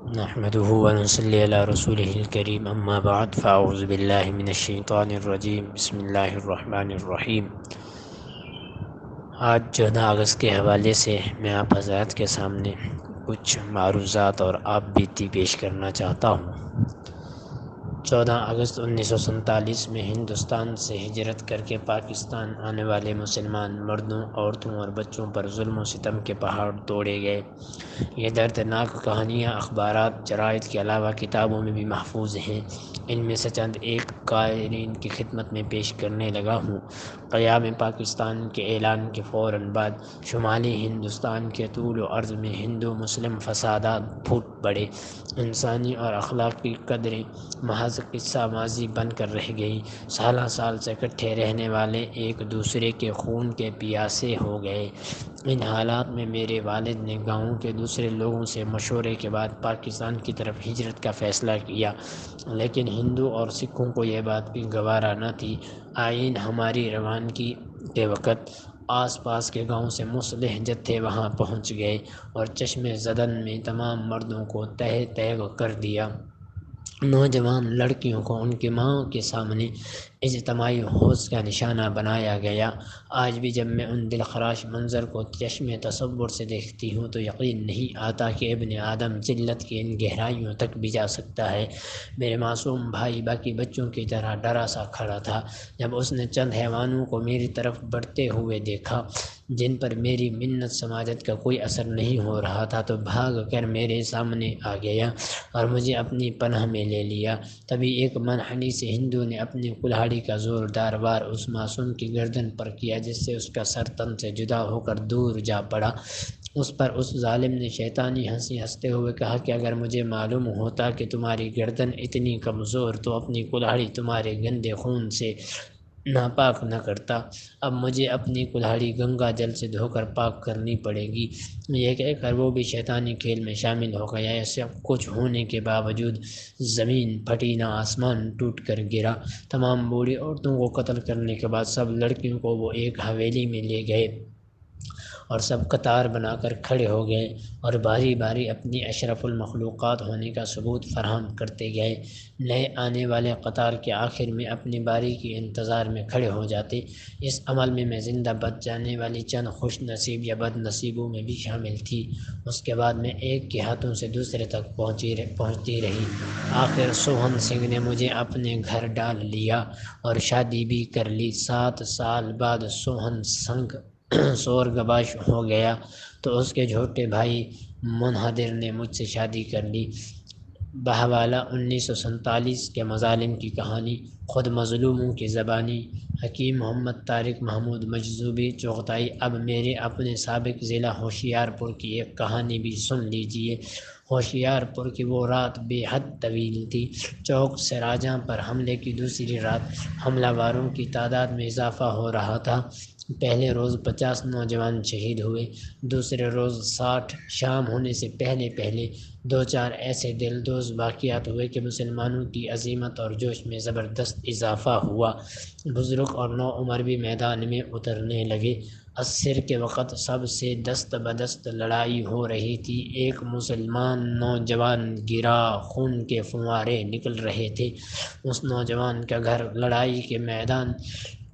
نحمده ونصلي على رسوله الكريم اما بعد فاعوذ باللہ من الشیطان الرجیم بسم اللہ الرحمن الرحیم۔ آج 14 اگست کے حوالے سے میں آپ حضرات کے سامنے کچھ معروضات اور آپ بیتی پیش کرنا چاہتا ہوں۔ 14 اگست 1947 میں ہندوستان سے ہجرت کر کے پاکستان آنے والے مسلمان مردوں، عورتوں اور بچوں پر ظلم و ستم کے پہاڑ توڑے گئے۔ یہ دردناک کہانیاں اخبارات، جرائد کے علاوہ کتابوں میں بھی محفوظ ہیں۔ ان میں سے چند ایک قارئین کی خدمت میں پیش کرنے لگا ہوں۔ قیام پاکستان کے اعلان کے فوراً بعد شمالی ہندوستان کے طول و عرض میں ہندو مسلم فسادات پھوٹ پڑے۔ انسانی اور اخلاقی قدریں محض قصہ ماضی بن کر رہ گئی۔ سالہ سال سے اکٹھے رہنے والے ایک دوسرے کے خون کے پیاسے ہو گئے۔ ان حالات میں میرے والد نے گاؤں کے دوسرے لوگوں سے مشورے کے بعد پاکستان کی طرف ہجرت کا فیصلہ کیا، لیکن ہندو اور سکھوں کو یہ بات بھی گوارا نہ تھی۔ آئین ہماری روانگی کے وقت آس پاس کے گاؤں سے مسلح جتھے وہاں پہنچ گئے اور چشم زدن میں تمام مردوں کو تہہ تیگ کر دیا۔ نوجوان لڑکیوں کو ان کی ماں کے سامنے اجتماعی حوض کا نشانہ بنایا گیا۔ آج بھی جب میں ان دلخراش منظر کو چشم تصور سے دیکھتی ہوں تو یقین نہیں آتا کہ ابن آدم ذلت کی ان گہرائیوں تک بھی جا سکتا ہے۔ میرے معصوم بھائی باقی بچوں کی طرح ڈرا سا کھڑا تھا جب اس نے چند حیوانوں کو میری طرف بڑھتے ہوئے دیکھا جن پر میری منت سماجت کا کوئی اثر نہیں ہو رہا تھا، تو بھاگ کر میرے سامنے آ گیا اور مجھے اپنی پناہ میں لے لیا۔ تبھی ایک منحنی سے ہندو نے اپنی کلہاڑی کا زوردار وار اس معصوم کی گردن پر کیا، جس سے اس کا سر تن سے جدا ہو کر دور جا پڑا۔ اس پر اس ظالم نے شیطانی ہنسی ہنستے ہوئے کہا کہ اگر مجھے معلوم ہوتا کہ تمہاری گردن اتنی کمزور تو اپنی کلہاڑی تمہارے گندے خون سے ناپاک نہ کرتا۔ اب مجھے اپنی کلہاڑی گنگا جل سے دھو کر پاک کرنی پڑے گی۔ یہ کہہ کر وہ بھی شیطانی کھیل میں شامل ہو گیا۔ ایسا کچھ ہونے کے باوجود زمین پھٹی نہ آسمان ٹوٹ کر گرا۔ تمام بوڑھی عورتوں کو قتل کرنے کے بعد سب لڑکیوں کو وہ ایک حویلی میں لے گئے اور سب قطار بنا کر کھڑے ہو گئے اور باری باری اپنی اشرف المخلوقات ہونے کا ثبوت فراہم کرتے گئے۔ نئے آنے والے قطار کے آخر میں اپنی باری کے انتظار میں کھڑے ہو جاتے۔ اس عمل میں زندہ بچ جانے والی چند خوش نصیب یا بد نصیبوں میں بھی شامل تھی۔ اس کے بعد میں ایک کے ہاتھوں سے دوسرے تک پہنچتی رہی۔ آخر سوہن سنگھ نے مجھے اپنے گھر ڈال لیا اور شادی بھی کر لی۔ 7 سال بعد سوہن سنگھ سورگواش ہو گیا تو اس کے چھوٹے بھائی منہدر نے مجھ سے شادی کر لی۔ بحوالہ 1947 کے مظالم کی کہانی، خود مظلوموں کی زبانی، حکیم محمد طارق محمود مجذوبی چغتائی۔ اب میرے اپنے سابق ضلع ہوشیار پور کی ایک کہانی بھی سن لیجیے۔ ہوشیار پور کی وہ رات بے حد طویل تھی۔ چوک سراجاں پر حملے کی دوسری رات حملہ واروں کی تعداد میں اضافہ ہو رہا تھا۔ پہلے روز 50 نوجوان شہید ہوئے، دوسرے روز 60۔ شام ہونے سے پہلے 2-4 ایسے دلدوز واقعات ہوئے کہ مسلمانوں کی عزیمت اور جوش میں زبردست اضافہ ہوا۔ بزرگ اور نوعمر بھی میدان میں اترنے لگے۔ عصر کے وقت سب سے دست بدست لڑائی ہو رہی تھی۔ ایک مسلمان نوجوان گرا، خون کے فوارے نکل رہے تھے۔ اس نوجوان کا گھر لڑائی کے میدان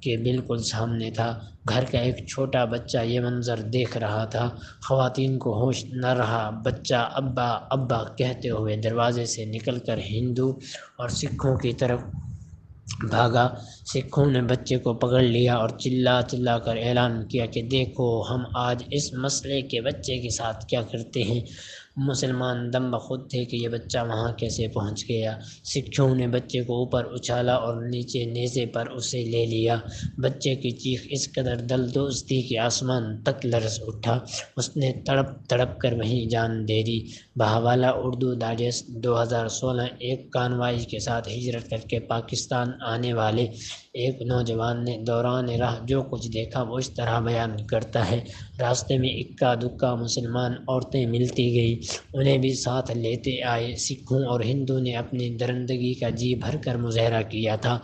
کے بالکل سامنے تھا۔ گھر کا ایک چھوٹا بچہ یہ منظر دیکھ رہا تھا۔ خواتین کو ہوش نہ رہا۔ بچہ ابا ابا کہتے ہوئے دروازے سے نکل کر ہندو اور سکھوں کی طرف بھاگا۔ سکھوں نے بچے کو پکڑ لیا اور چلا چلا کر اعلان کیا کہ دیکھو ہم آج اس مسئلے کے بچے کے ساتھ کیا کرتے ہیں۔ مسلمان دم بخود تھے کہ یہ بچہ وہاں کیسے پہنچ گیا۔ سکھوں نے بچے کو اوپر اچھالا اور نیچے نیزے پر اسے لے لیا۔ بچے کی چیخ اس قدر دلدوز تھی کہ آسمان تک لرز اٹھا۔ اس نے تڑپ تڑپ کر وہیں جان دے دی۔ بحوالہ اردو ڈائجسٹ 2016۔ ایک کانوائی کے ساتھ ہجرت کر کے پاکستان آنے والے ایک نوجوان نے دوران راہ جو کچھ دیکھا وہ اس طرح بیان کرتا ہے۔ راستے میں اکا دکا مسلمان عورتیں ملتی گئیں، انہیں بھی ساتھ لیتے آئے۔ سکھوں اور ہندو نے اپنی درندگی کا جی بھر کر مظاہرہ کیا تھا۔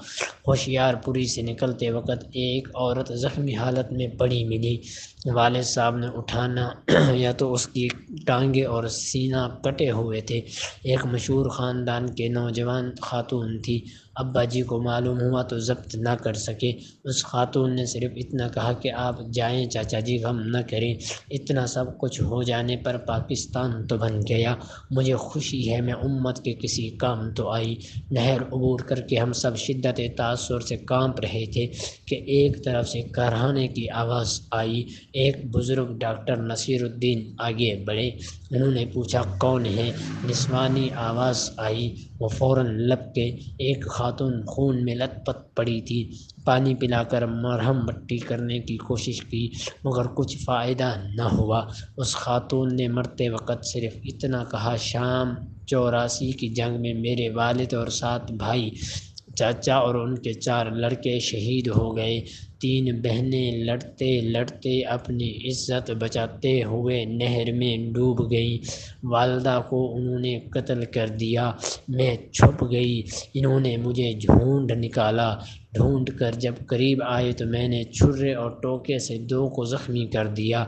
ہوشیار پوری سے نکلتے وقت ایک عورت زخمی حالت میں پڑی ملی۔ والد صاحب نے اٹھانا یا تو اس کی ٹانگیں اور سینہ کٹے ہوئے تھے۔ ایک مشہور خاندان کے نوجوان خاتون تھی، ابا جی کو معلوم ہوا تو ضبط نہ کر سکے۔ اس خاتون نے صرف اتنا کہا کہ آپ جائیں چاچا جی، غم نہ کریں، اتنا سب کچھ ہو جانے پر پاکستان تو بن گیا۔ مجھے خوشی ہے میں امت کے کسی کام تو آئی۔ نہر عبور کر کے ہم سب شدت تاثر سے کانپ رہے تھے کہ ایک طرف سے کارخانے کی آواز آئی۔ ایک بزرگ ڈاکٹر نصیر الدین آگے بڑھے، انہوں نے پوچھا کون ہے؟ نسوانی آواز آئی، وہ فوراً لپ کے۔ ایک خاتون خون میں لت پت پڑی تھی، پانی پلا کر مرہم پٹی کرنے کی کوشش کی مگر کچھ فائدہ نہ ہوا۔ اس خاتون نے مرتے وقت صرف اتنا کہا، شام 84 کی جنگ میں میرے والد اور 7 بھائی، چاچا اور ان کے 4 لڑکے شہید ہو گئے۔ 3 بہنیں لڑتے لڑتے اپنی عزت بچاتے ہوئے نہر میں ڈوب گئیں۔ والدہ کو انہوں نے قتل کر دیا، میں چھپ گئی، انہوں نے مجھے ڈھونڈ نکالا۔ ڈھونڈ کر جب قریب آئے تو میں نے چھرے اور ٹوکے سے 2 کو زخمی کر دیا۔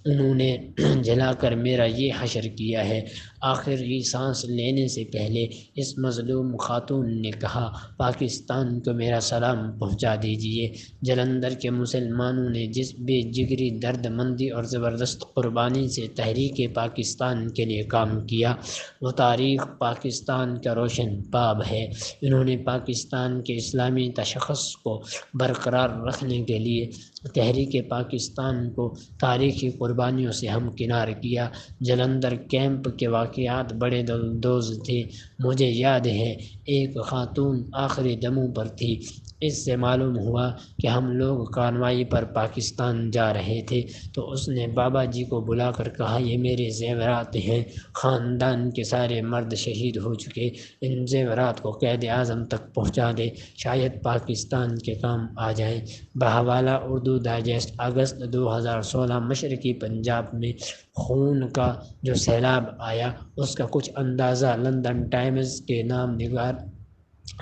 انہوں نے جلا کر میرا یہ حشر کیا ہے۔ آخری سانس لینے سے پہلے اس مظلوم خاتون نے کہا، پاکستان کو میرا سلام پہنچا دیجیے۔ جلندھر کے مسلمانوں نے جس بے جگری، درد مندی اور زبردست قربانی سے تحریک پاکستان کے لیے کام کیا، وہ تاریخ پاکستان کا روشن باب ہے۔ انہوں نے پاکستان کے اسلامی تشخص کو برقرار رکھنے کے لیے تحریک پاکستان کو تاریخی قربانیوں سے ہمکنار کیا۔ جلندھر کیمپ کے واقعات بڑے دلدوز تھے۔ مجھے یاد ہے ایک خاتون آخری دموں پر تھی، اس سے معلوم ہوا کہ ہم لوگ کانوائی پر پاکستان جا رہے تھے تو اس نے بابا جی کو بلا کر کہا، یہ میرے زیورات ہیں، خاندان کے سارے مرد شہید ہو چکے، ان زیورات کو قائد اعظم تک پہنچا دے، شاید پاکستان کے کام آ جائیں۔ بہوالا اردو ڈائجسٹ، اگست 2016۔ مشرقی پنجاب میں خون کا جو سیلاب آیا اس کا کچھ اندازہ لندن ٹائمز کے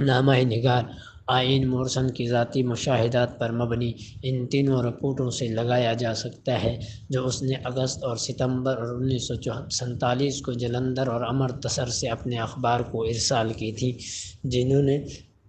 نامہ نگار آئین مورسن کی ذاتی مشاہدات پر مبنی ان تینوں رپورٹوں سے لگایا جا سکتا ہے جو اس نے اگست اور ستمبر 1947 کو جلندھر اور امرتسر سے اپنے اخبار کو ارسال کی تھی۔ جنہوں نے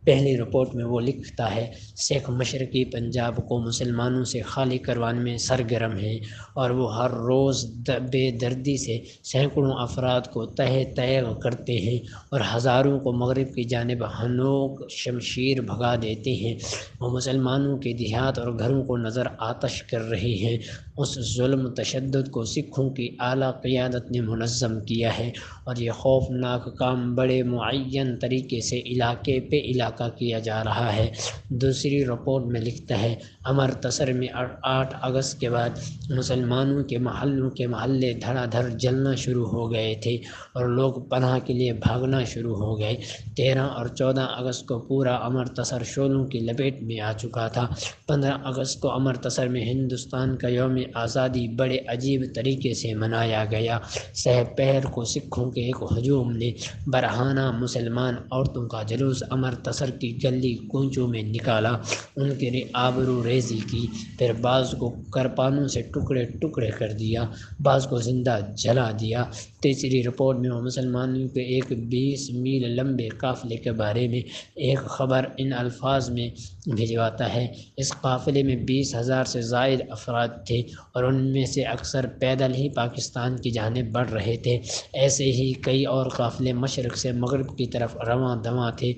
پہلی رپورٹ میں وہ لکھتا ہے، سکھ مشرقی پنجاب کو مسلمانوں سے خالی کروانے میں سرگرم ہیں اور وہ ہر روز بے دردی سے سینکڑوں افراد کو تہہ تیغ کرتے ہیں اور ہزاروں کو مغرب کی جانب ہنوک شمشیر بھگا دیتے ہیں۔ وہ مسلمانوں کے دیہات اور گھروں کو نظر آتش کر رہے ہیں۔ اس ظلم تشدد کو سکھوں کی اعلیٰ قیادت نے منظم کیا ہے اور یہ خوفناک کام بڑے معین طریقے سے علاقے پہ علاقہ کیا جا رہا ہے۔ دوسری رپورٹ میں لکھتا ہے، امرتسر میں 8 اگست کے بعد مسلمانوں کے محلوں کے محلے دھڑا دھڑ جلنا شروع ہو گئے تھے اور لوگ پناہ کے لیے بھاگنا شروع ہو گئے۔ 13 اور 14 اگست کو پورا امرتسر شعلوں کی لپیٹ میں آ چکا تھا۔ 15 اگست کو امرتسر میں ہندوستان کا یوم آزادی بڑے عجیب طریقے سے منایا گیا۔ سہ پہر کو سکھوں کے ایک ہجوم نے برہنہ مسلمان عورتوں کا جلوس امرتسر کی گلی کوچوں میں نکالا، ان کی آبرو ریزی کی، پھر بعض کو کرپانوں سے ٹکڑے ٹکڑے کر دیا، بعض کو زندہ جلا دیا۔ تیسری رپورٹ میں وہ مسلمانوں کے ایک 20 میل لمبے قافلے کے بارے میں ایک خبر ان الفاظ میں بھجواتا ہے، اس قافلے میں 20,000 سے زائد افراد تھے اور ان میں سے اکثر پیدل ہی پاکستان کی جانب بڑھ رہے تھے۔ ایسے ہی کئی اور قافلے مشرق سے مغرب کی طرف رواں دواں تھے۔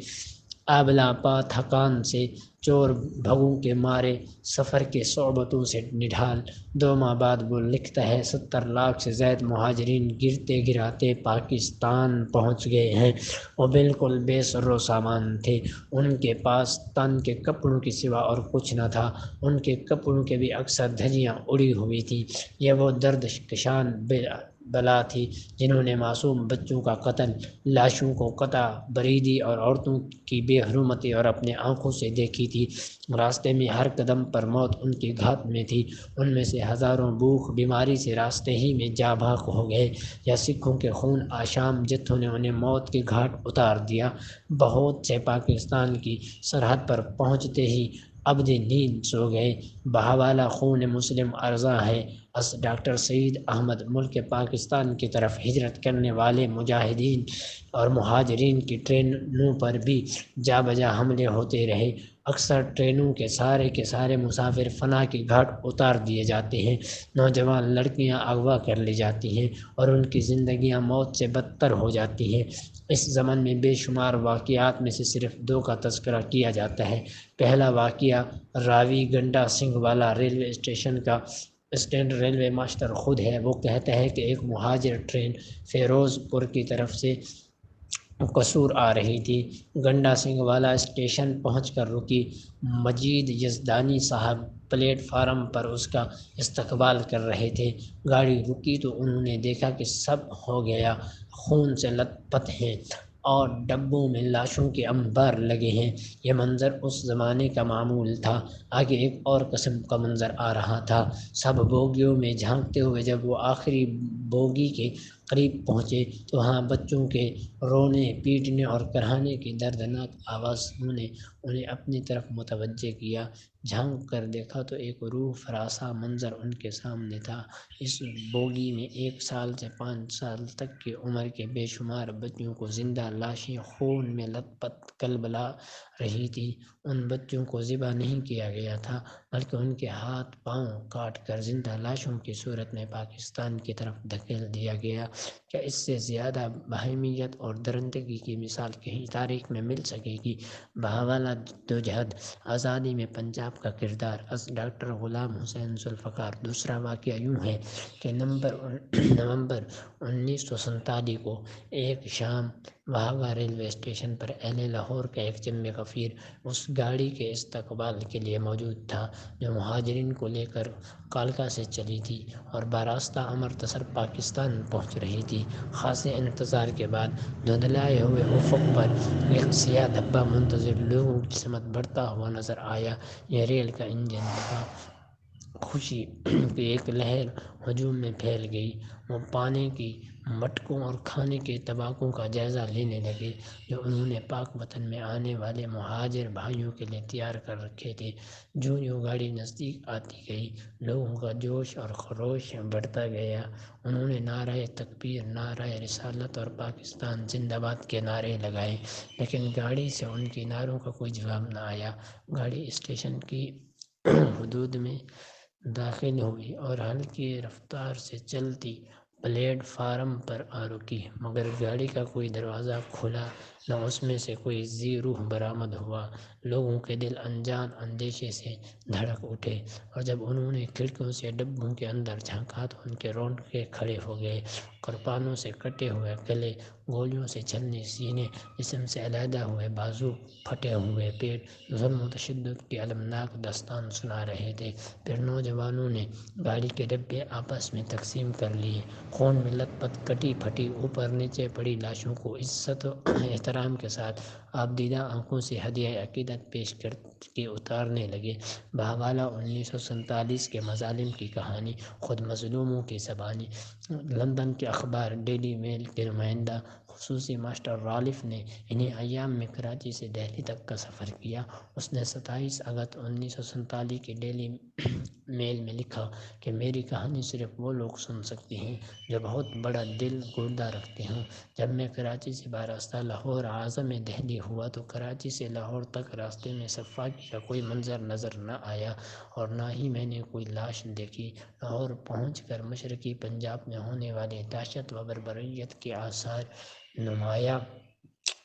آبلا پا تھکان سے، چور بھگوں کے مارے، سفر کے صعوبتوں سے نڈھال 2 ماہ بعد وہ لکھتا ہے، 70 لاکھ سے زائد مہاجرین گرتے گراتے پاکستان پہنچ گئے ہیں۔ وہ بالکل بے سر و سامان تھے، ان کے پاس تن کے کپڑوں کے سوا اور کچھ نہ تھا، ان کے کپڑوں کے بھی اکثر دھجیاں اڑی ہوئی تھیں۔ یہ وہ درد کشان بلا تھی جنہوں نے معصوم بچوں کا قتل، لاشوں کو قطع بریدی اور عورتوں کی بے حرمتی اور اپنے آنکھوں سے دیکھی تھی۔ راستے میں ہر قدم پر موت ان کے گھات میں تھی، ان میں سے ہزاروں بھوک بیماری سے راستے ہی میں جاں بحق ہو گئے یا سکھوں کے خون آشام جتھوں نے انہیں موت کے گھاٹ اتار دیا۔ بہت سے پاکستان کی سرحد پر پہنچتے ہی عبد نیند سو گئے، بہوالا خون مسلم ارزاں ہے۔ ڈاکٹر سعید احمد ملک پاکستان کی طرف ہجرت کرنے والے مجاہدین اور مہاجرین کی ٹرینوں پر بھی جا بجا حملے ہوتے رہے۔ اکثر ٹرینوں کے سارے مسافر فنا کی گھاٹ اتار دیے جاتے ہیں، نوجوان لڑکیاں اغوا کر لی جاتی ہیں اور ان کی زندگیاں موت سے بدتر ہو جاتی ہیں۔ اس زمن میں بے شمار واقعات میں سے صرف 2 کا تذکرہ کیا جاتا ہے۔ پہلا واقعہ راوی گنڈا سنگھ والا ریلوے اسٹیشن کا اسٹینڈ ریلوے ماسٹر خود ہے۔ وہ کہتا ہے کہ ایک مہاجر ٹرین فیروز پور کی طرف سے قصور آ رہی تھی۔ گنڈا سنگھ والا اسٹیشن پہنچ کر رکی۔ مجید یزدانی صاحب پلیٹ فارم پر اس کا استقبال کر رہے تھے۔ گاڑی رکی تو انہوں نے دیکھا کہ سب ہو گیا، خون سے لت پت ہیں اور ڈبوں میں لاشوں کے انبار لگے ہیں۔ یہ منظر اس زمانے کا معمول تھا۔ آگے ایک اور قسم کا منظر آ رہا تھا۔ سب بوگیوں میں جھانکتے ہوئے جب وہ آخری بوگی کے قریب پہنچے تو وہاں بچوں کے رونے پیٹنے اور کراہنے کی دردناک آوازوں نے انہیں اپنی طرف متوجہ کیا۔ جھانک کر دیکھا تو ایک روح فراسا منظر ان کے سامنے تھا۔ اس بوگی میں 1 سال سے 5 سال تک کی عمر کے بے شمار بچوں کو زندہ لاشیں خون میں لت پت کلبلا رہی تھی۔ ان بچوں کو ذبح نہیں کیا گیا تھا بلکہ ان کے ہاتھ پاؤں کاٹ کر زندہ لاشوں کی صورت میں پاکستان کی طرف دھکیل دیا گیا۔ کیا اس سے زیادہ بہیمیت اور درندگی کی مثال کہیں تاریخ میں مل سکے گی؟ بہوالا جدوجہد آزادی میں پنجاب کا کردار، ڈاکٹر غلام حسین ذوالفقار۔ دوسرا واقعہ یوں ہے کہ نومبر 1947 کو ایک شام بہاوا ریلوے اسٹیشن پر اہل لاہور کا ایک جم غفیر اس گاڑی کے استقبال کے لیے موجود تھا جو مہاجرین کو لے کر کالکا سے چلی تھی اور براستہ امرتسر پاکستان پہنچ رہی تھی۔ خاصے انتظار کے بعد دھندلائے ہوئے افق پر ایک سیاہ دھبا منتظر لوگوں کی سمت بڑھتا ہوا نظر آیا۔ یہ ریل کا انجن تھا۔ خوشی کی ایک لہر ہجوم میں پھیل گئی۔ وہ پانی کی مٹکوں اور کھانے کے طبقوں کا جائزہ لینے لگے جو انہوں نے پاک وطن میں آنے والے مہاجر بھائیوں کے لیے تیار کر رکھے تھے۔ جو گاڑی نزدیک آتی گئی، لوگوں کا جوش اور خروش بڑھتا گیا۔ انہوں نے نعرہ تکبیر، نعرہ رسالت اور پاکستان زندہ باد کے نعرے لگائے، لیکن گاڑی سے ان کے نعروں کا کوئی جواب نہ آیا۔ گاڑی اسٹیشن کی حدود میں داخل ہوئی اور ہلکی رفتار سے چلتی پلیٹ فارم پر آ رکی، مگر گاڑی کا کوئی دروازہ کھلا نہ اس میں سے کوئی ذی روح برآمد ہوا۔ لوگوں کے دل انجان اندیشے سے دھڑک اٹھے اور جب انہوں نے کھڑکیوں سے ڈبوں کے اندر جھانکا تو ان کے رونگٹے کھڑے ہو گئے۔ کرپانوں سے کٹے ہوئے گلے، گولیوں سے چھلنی سینے، جسم سے علیحدہ ہوئے بازو، پھٹے ہوئے پیٹ، ظلم و تشدد کی المناک داستان سنا رہے تھے۔ پھر نوجوانوں نے گاڑی کے ڈبے آپس میں تقسیم کر لیے، خون میں لت پت کٹی پھٹی اوپر نیچے پڑی لاشوں کو عزت و احترام کے ساتھ آبدیدہ آنکھوں سے ہدیہ عقیدت پیش کر کے اتارنے لگے۔ بہوالا 1947 کے مظالم کی کہانی، خود مظلوموں کی زبانی۔ لندن کے اخبار ڈیلی میل کے نمائندہ خصوصی ماسٹر رالف نے انہی ایام میں کراچی سے دہلی تک کا سفر کیا۔ اس نے 27 اگست 1947 کی ڈیلی میل میں لکھا کہ میری کہانی صرف وہ لوگ سن سکتے ہیں جو بہت بڑا دل گردہ رکھتے ہوں۔ جب میں کراچی سے براستہ لاہور اعظم دہلی ہوا تو کراچی سے لاہور تک راستے میں سفاکی کا کوئی منظر نظر نہ آیا اور نہ ہی میں نے کوئی لاش دیکھی۔ لاہور پہنچ کر مشرقی پنجاب میں ہونے والی دہشت و بربریت کے آثار نمایاں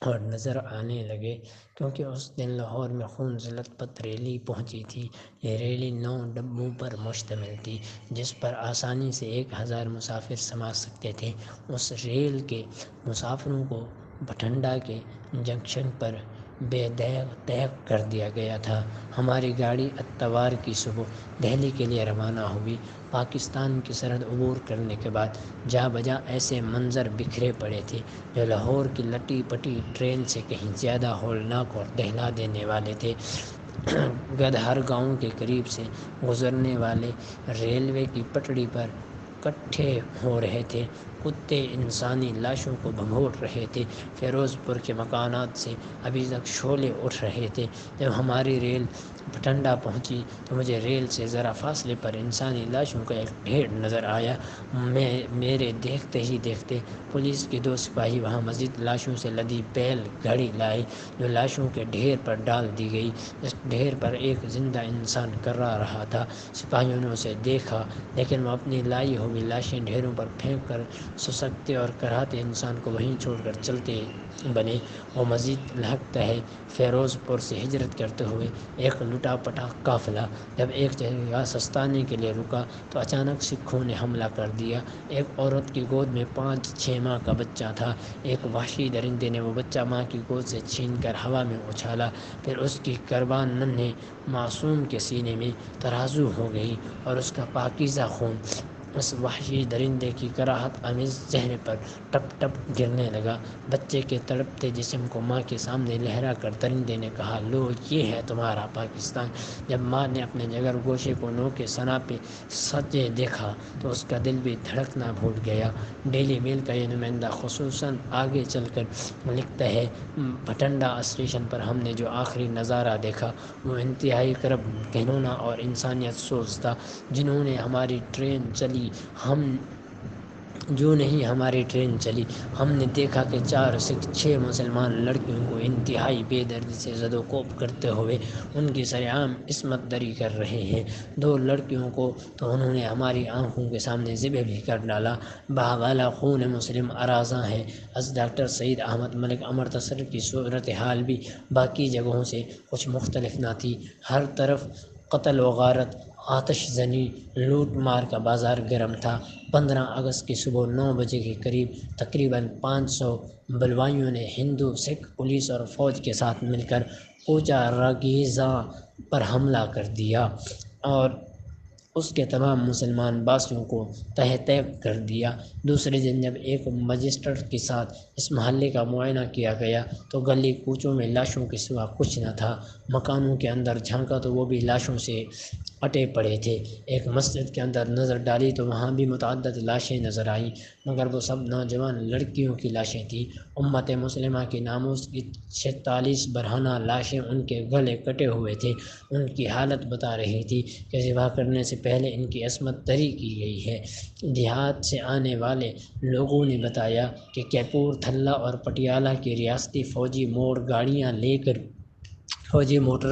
اور نظر آنے لگے، کیونکہ اس دن لاہور میں خون سے لت پت ریلی پہنچی تھی۔ یہ ریلی 9 ڈبوں پر مشتمل تھی جس پر آسانی سے 1000 مسافر سما سکتے تھے۔ اس ریل کے مسافروں کو بٹھنڈا کے جنکشن پر بے داغ طیب کر دیا گیا تھا۔ ہماری گاڑی اتوار کی صبح دہلی کے لیے روانہ ہوئی۔ پاکستان کی سرحد عبور کرنے کے بعد جا بجا ایسے منظر بکھرے پڑے تھے جو لاہور کی لٹی پٹی ٹرین سے کہیں زیادہ ہولناک اور دہلا دینے والے تھے۔ گدھر گاؤں کے قریب سے گزرنے والے ریلوے کی پٹڑی پر اکٹھے ہو رہے تھے۔ کتے انسانی لاشوں کو بھگوٹ رہے تھے۔ فیروز پور کے مکانات سے ابھی تک شعلے اٹھ رہے تھے۔ جب ہماری ریل بھٹنڈا پہنچی تو مجھے ریل سے ذرا فاصلے پر انسانی لاشوں کا ایک ڈھیر نظر آیا۔ میرے دیکھتے ہی دیکھتے پولیس کے 2 سپاہی وہاں مزید لاشوں سے لدی بیل گاڑی لائے جو لاشوں کے ڈھیر پر ڈال دی گئی۔ اس ڈھیر پر ایک زندہ انسان کرا رہا تھا۔ سپاہیوں نے اسے دیکھا لیکن وہ اپنی لائی ہوئی لاشیں ڈھیروں پر پھینک کر سسکتے اور کراہتے انسان کو وہیں چھوڑ کر چلتے بنے۔ وہ مزید لہکتا ہے فیروز پور سے ہجرت کرتے ہوئے ایک لٹا پٹا قافلہ جب ایک جگہ سستانے کے لیے رکا تو اچانک سکھوں نے حملہ کر دیا۔ ایک عورت کی گود میں 5-6 ماہ کا بچہ تھا۔ ایک وحشی درندے نے وہ بچہ ماں کی گود سے چھین کر ہوا میں اچھالا، پھر اس کی قربان ننھے معصوم کے سینے میں ترازو ہو گئی اور اس کا پاکیزہ خون اس وحشی درندے کی کراہت آمیز چہرے پر ٹپ ٹپ گرنے لگا۔ بچے کے تڑپتے جسم کو ماں کے سامنے لہرا کر درندے نے کہا، لو یہ ہے تمہارا پاکستان۔ جب ماں نے اپنے جگر گوشے کو نو کے سنا پہ سجے دیکھا تو اس کا دل بھی دھڑکنا بھول گیا۔ ڈیلی میل کا یہ نمائندہ خصوصاً آگے چل کر لکھتا ہے، بھٹنڈا اسٹیشن پر ہم نے جو آخری نظارہ دیکھا وہ انتہائی کرب گھنونا اور انسانیت سوز تھا۔ ہماری ٹرین چلی ہم نے دیکھا کہ 4 سکھ 6 مسلمان لڑکیوں کو انتہائی بے دردی سے زد و کوب کرتے ہوئے ان کی سرعام عصمت دری کر رہے ہیں۔ 2 لڑکیوں کو تو انہوں نے ہماری آنکھوں کے سامنے ذبح بھی کر ڈالا۔ بہوالا خون مسلم آرازاں ہے۔ از ڈاکٹر سعید احمد ملک امرتسر کی صورتحال بھی باقی جگہوں سے کچھ مختلف نہ تھی۔ ہر طرف قتل و غارت، آتش زنی، لوٹ مار کا بازار گرم تھا۔ 15 اگست کی صبح 9 بجے کے قریب تقریباً 500 بلوائیوں نے ہندو، سکھ پولیس اور فوج کے ساتھ مل کر کوچا راگیزاں پر حملہ کر دیا اور اس کے تمام مسلمان باسیوں کو تہہ تیگ کر دیا۔ دوسرے دن جب ایک مجسٹریٹ کے ساتھ اس محلے کا معائنہ کیا گیا تو گلی کوچوں میں لاشوں کے سوا کچھ نہ تھا۔ مکانوں کے اندر جھانکا تو وہ بھی لاشوں سے اٹے پڑے تھے۔ ایک مسجد کے اندر نظر ڈالی تو وہاں بھی متعدد لاشیں نظر آئیں، مگر وہ سب نوجوان لڑکیوں کی لاشیں تھیں۔ امت مسلمہ کے ناموس کی 46 برہنہ لاشیں ان کے گلے کٹے ہوئے تھے۔ ان کی حالت بتا رہی تھی کہ ذبح کرنے سے پہلے ان کی عصمت دری کی گئی ہے۔ دیہات سے آنے والے لوگوں نے بتایا کہ کیپور تھلہ اور پٹیالہ کی ریاستی فوجی موٹر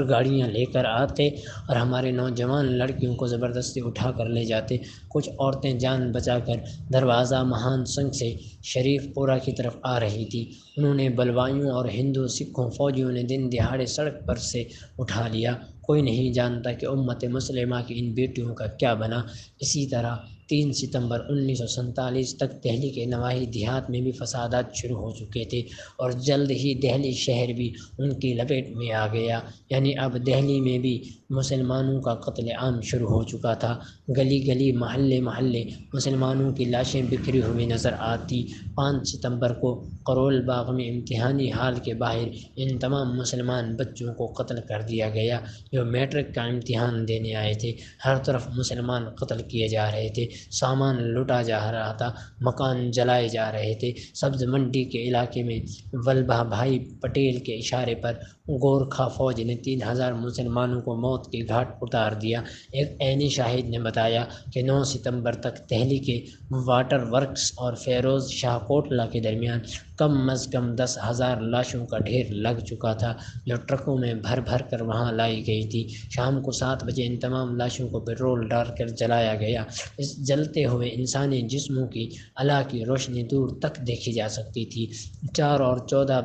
گاڑیاں لے کر آتے اور ہمارے نوجوان لڑکیوں کو زبردستی اٹھا کر لے جاتے۔ کچھ عورتیں جان بچا کر دروازہ مہان سنگھ سے شریف پورہ کی طرف آ رہی تھیں۔ انہوں نے بلوائیوں اور ہندو سکھوں فوجیوں نے دن دہاڑے سڑک پر سے اٹھا لیا۔ کوئی نہیں جانتا کہ امت مسلمہ کی ان بیٹیوں کا کیا بنا۔ اسی طرح 3 ستمبر 1947 تک دہلی کے نواحی دیہات میں بھی فسادات شروع ہو چکے تھے اور جلد ہی دہلی شہر بھی ان کی لپیٹ میں آ گیا، یعنی اب دہلی میں بھی مسلمانوں کا قتل عام شروع ہو چکا تھا۔ گلی گلی، محلے محلے مسلمانوں کی لاشیں بکھری ہوئی نظر آتی۔ 5 ستمبر کو کرول باغ میں امتحانی ہال کے باہر ان تمام مسلمان بچوں کو قتل کر دیا گیا جو میٹرک کا امتحان دینے آئے تھے۔ ہر طرف مسلمان قتل کیے جا رہے تھے، سامان لوٹا جا رہا تھا، مکان جلائے جا رہے تھے۔ سبز منڈی کے علاقے میں ولبھا بھائی پٹیل کے اشارے پر گورکھا فوج نے 3000 مسلمانوں کو موت کے گھاٹ اتار دیا۔ ایک عینی شاہد نے بتایا کہ 9 ستمبر تک دہلی کے واٹر ورکس اور فیروز شاہ کوٹلہ کے درمیان کم از کم 10,000 لاشوں کا ڈھیر لگ چکا تھا جو ٹرکوں میں بھر بھر کر وہاں لائی گئی تھی۔ شام کو 7 بجے ان تمام لاشوں کو پیٹرول ڈال کر جلایا گیا۔ اس جلتے ہوئے انسانی جسموں کی الا کی روشنی دور تک دیکھی جا سکتی تھی۔ 4 اور 14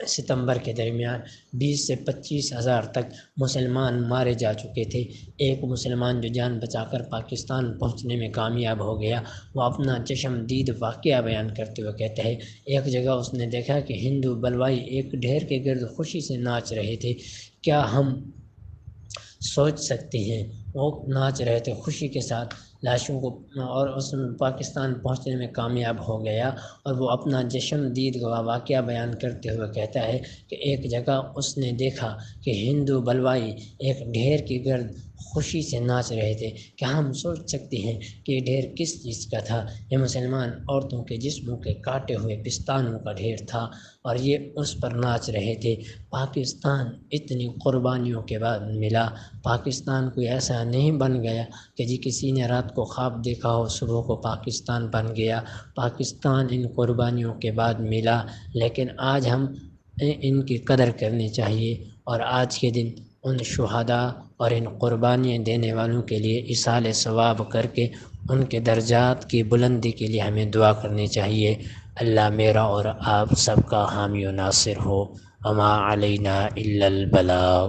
ستمبر کے درمیان 20 سے 25,000 تک مسلمان مارے جا چکے تھے۔ ایک مسلمان جو جان بچا کر پاکستان پہنچنے میں کامیاب ہو گیا، وہ اپنا چشم دید واقعہ بیان کرتے ہوئے کہتا ہے، ایک جگہ اس نے دیکھا کہ ہندو بلوائی ایک ڈھیر کے گرد خوشی سے ناچ رہے تھے۔ کیا ہم سوچ سکتے ہیں وہ ناچ رہے تھے خوشی کے ساتھ لاشوں کو، اور اس پاکستان پہنچنے میں کامیاب ہو گیا۔ اور وہ اپنا جشن دید کا واقعہ بیان کرتے ہوئے کہتا ہے کہ ایک جگہ اس نے دیکھا کہ ہندو بلوائی ایک ڈھیر کی گرد خوشی سے ناچ رہے تھے۔ کیا ہم سوچ سکتے ہیں کہ یہ ڈھیر کس چیز کا تھا؟ یہ مسلمان عورتوں کے جسموں کے کاٹے ہوئے پستانوں کا ڈھیر تھا، اور یہ اس پر ناچ رہے تھے۔ پاکستان اتنی قربانیوں کے بعد ملا۔ پاکستان کوئی ایسا نہیں بن گیا کہ جی کسی نے رات کو خواب دیکھا ہو صبح کو پاکستان بن گیا۔ پاکستان ان قربانیوں کے بعد ملا، لیکن آج ہم ان کی قدر کرنی چاہیے، اور آج کے دن ان شہداء اور ان قربانیاں دینے والوں کے لیے ایصال ثواب کر کے ان کے درجات کی بلندی کے لیے ہمیں دعا کرنی چاہیے۔ اللہ میرا اور آپ سب کا حامی و ناصر ہو۔ وما علینا الا البلاغ۔